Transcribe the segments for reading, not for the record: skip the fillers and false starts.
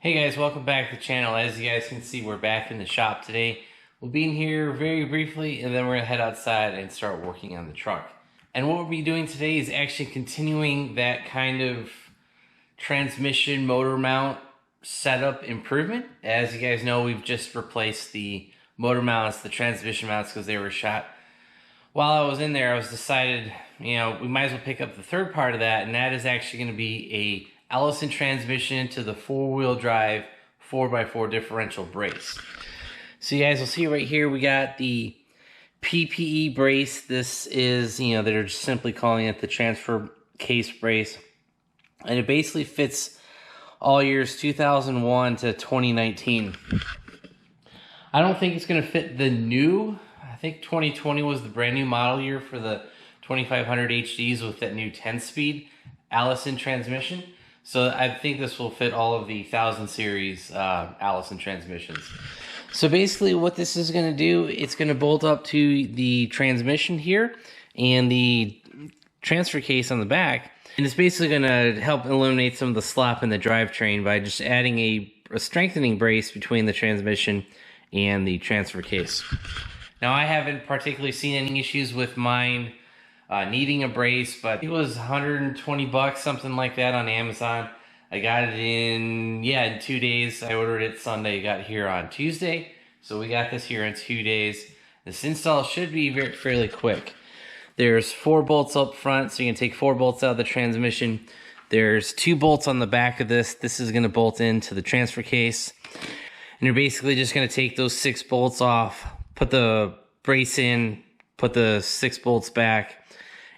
Hey guys, welcome back to the channel. As you guys can see, we're back in the shop today. We'll be in here very briefly and then we're gonna head outside and start working on the truck. And what we'll be doing today is actually continuing that kind of transmission motor mount setup improvement. As you guys know, we've just replaced the motor mounts, the transmission mounts, because they were shot. While I was in there, I was decided, we might as well pick up the third part of that, and that is actually gonna be a Allison transmission to the four-wheel drive 4x4 differential brace. So you guys will see right here we got the PPE brace. This is, they're just simply calling it the transfer case brace. And it basically fits all years 2001 to 2019. I don't think it's going to fit the new, I think 2020 was the brand new model year for the 2500 HDs with that new 10-speed Allison transmission. So I think this will fit all of the 1000 series Allison transmissions. So basically what this is going to do, it's going to bolt up to the transmission here and the transfer case on the back. And it's basically going to help eliminate some of the slop in the drivetrain by just adding a strengthening brace between the transmission and the transfer case. Now I haven't particularly seen any issues with mine needing a brace, but it was 120 bucks, something like that, on Amazon. I got it in 2 days. I ordered it Sunday, got it here on Tuesday, so we got this here in 2 days. This install should be fairly quick. There's 4 bolts up front, so you can take 4 bolts out of the transmission. There's 2 bolts on the back of this. This is going to bolt into the transfer case, and you're basically just going to take those 6 bolts off, put the brace in, put the 6 bolts back.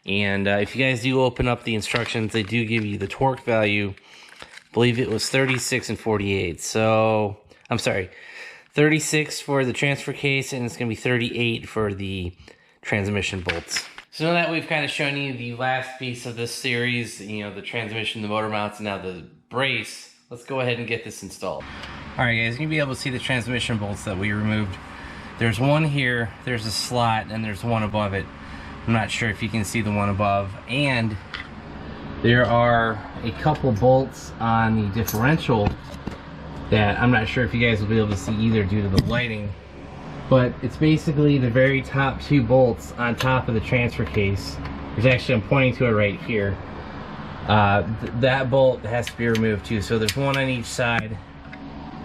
And if you guys do open up the instructions, they do give you the torque value. I believe it was 36 and 48. So, I'm sorry, 36 for the transfer case, and it's going to be 38 for the transmission bolts. So now that we've kind of shown you the last piece of this series, the transmission, the motor mounts, and now the brace, let's go ahead and get this installed. All right, guys, you're going to be able to see the transmission bolts that we removed. There's one here, there's a slot, and there's one above it. I'm not sure if you can see the one above, and there are a couple bolts on the differential that I'm not sure if you guys will be able to see either due to the lighting, but it's basically the very top 2 bolts on top of the transfer case. There's actually, I'm pointing to it right here. That bolt has to be removed too, so there's one on each side,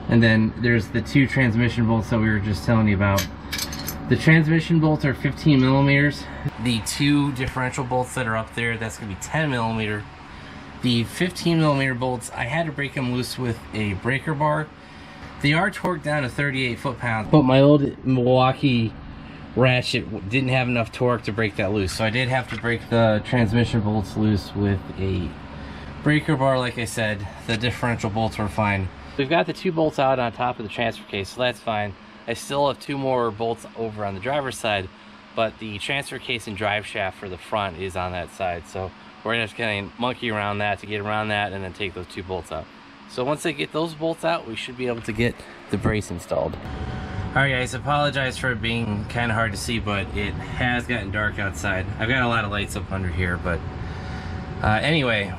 and then there's the 2 transmission bolts that we were just telling you about. The transmission bolts are 15 millimeters. The 2 differential bolts that are up there, that's going to be 10 millimeter. The 15 millimeter bolts, I had to break them loose with a breaker bar. They are torqued down to 38 foot-pounds, but my old Milwaukee ratchet didn't have enough torque to break that loose, so I did have to break the transmission bolts loose with a breaker bar. Like I said, the differential bolts were fine. We've got the 2 bolts out on top of the transfer case, so that's fine. I still have 2 more bolts over on the driver's side, but the transfer case and drive shaft for the front is on that side. So we're just going to monkey around that to get around that and then take those 2 bolts out. So once I get those bolts out, we should be able to get the brace installed. Alright guys, apologize for it being kind of hard to see, but it has gotten dark outside. I've got a lot of lights up under here, but anyway,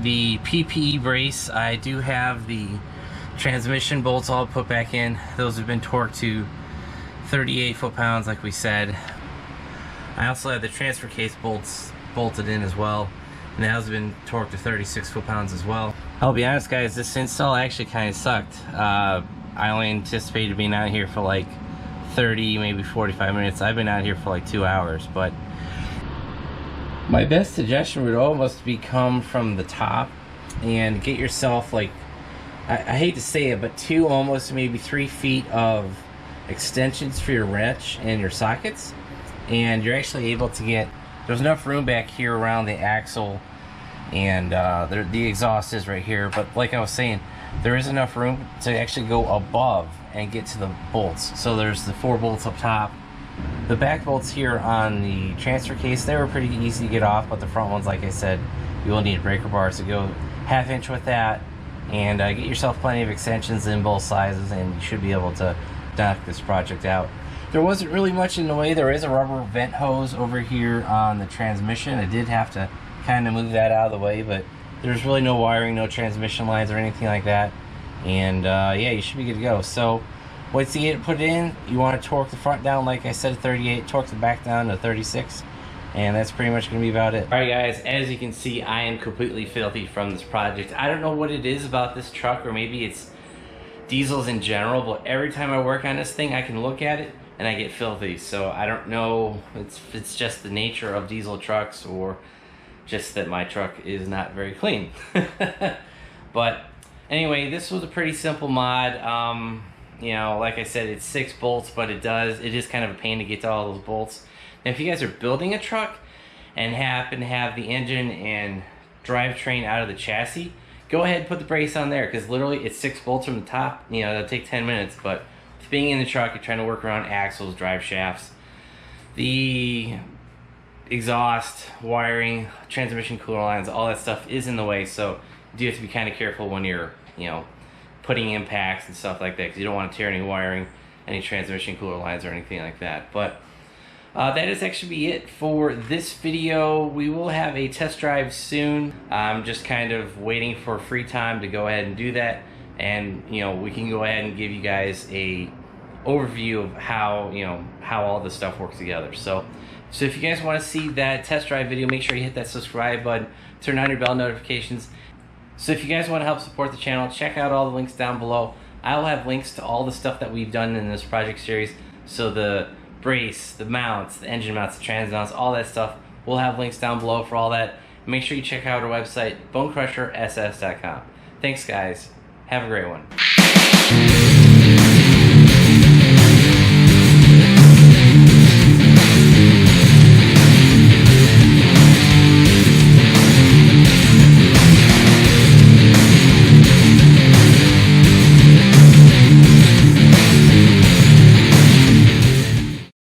the PPE brace, I do have the transmission bolts all put back in. Those have been torqued to 38 foot-pounds like we said. I also have the transfer case bolts bolted in as well, and that has been torqued to 36 foot-pounds as well. I'll be honest guys, this install actually kind of sucked. I only anticipated being out here for like 30, maybe 45 minutes. I've been out here for like 2 hours, but my best suggestion would almost be come from the top and get yourself, like, I hate to say it, but 2, almost maybe 3 feet of extensions for your wrench and your sockets, and you're actually able to get, there's enough room back here around the axle, and the exhaust is right here, but like I was saying, there is enough room to actually go above and get to the bolts. So there's the 4 bolts up top. The back bolts here on the transfer case, they were pretty easy to get off, but the front ones, like I said, you will need breaker bars to go 1/2 inch with that. And get yourself plenty of extensions in both sizes, and you should be able to knock this project out. There wasn't really much in the way. There is a rubber vent hose over here on the transmission. I did have to kind of move that out of the way, but there's really no wiring, no transmission lines or anything like that. And yeah, you should be good to go. So once you get it put in, you want to torque the front down, like I said, 38, torque the back down to 36, and that's pretty much going to be about it. Alright guys, as you can see, I am completely filthy from this project. I don't know what it is about this truck, or maybe it's diesels in general, but every time I work on this thing, I can look at it and I get filthy. So I don't know, it's just the nature of diesel trucks, or just that my truck is not very clean. But anyway, this was a pretty simple mod. You know, like I said, it's 6 bolts, but it is kind of a pain to get to all those bolts. Now, if you guys are building a truck and happen to have the engine and drivetrain out of the chassis, go ahead and put the brace on there, because literally it's 6 bolts from the top. You know, that'll take 10 minutes, but with being in the truck, you're trying to work around axles, drive shafts, the exhaust, wiring, transmission cooler lines, all that stuff is in the way. So you do have to be kind of careful when you're, you know, putting impacts and stuff like that, because you don't want to tear any wiring, any transmission cooler lines or anything like that. But that is actually be it for this video. We will have a test drive soon. I'm just kind of waiting for free time to go ahead and do that, and you know, we can go ahead and give you guys a overview of how, you know, how all this stuff works together. So if you guys want to see that test drive video, make sure you hit that subscribe button, turn on your bell notifications. So if you guys want to help support the channel, check out all the links down below. I'll have links to all the stuff that we've done in this project series. So the brace, the mounts, the engine mounts, the trans mounts, all that stuff, we'll have links down below for all that. Make sure you check out our website, BonecrrusherSS.com. Thanks guys. Have a great one.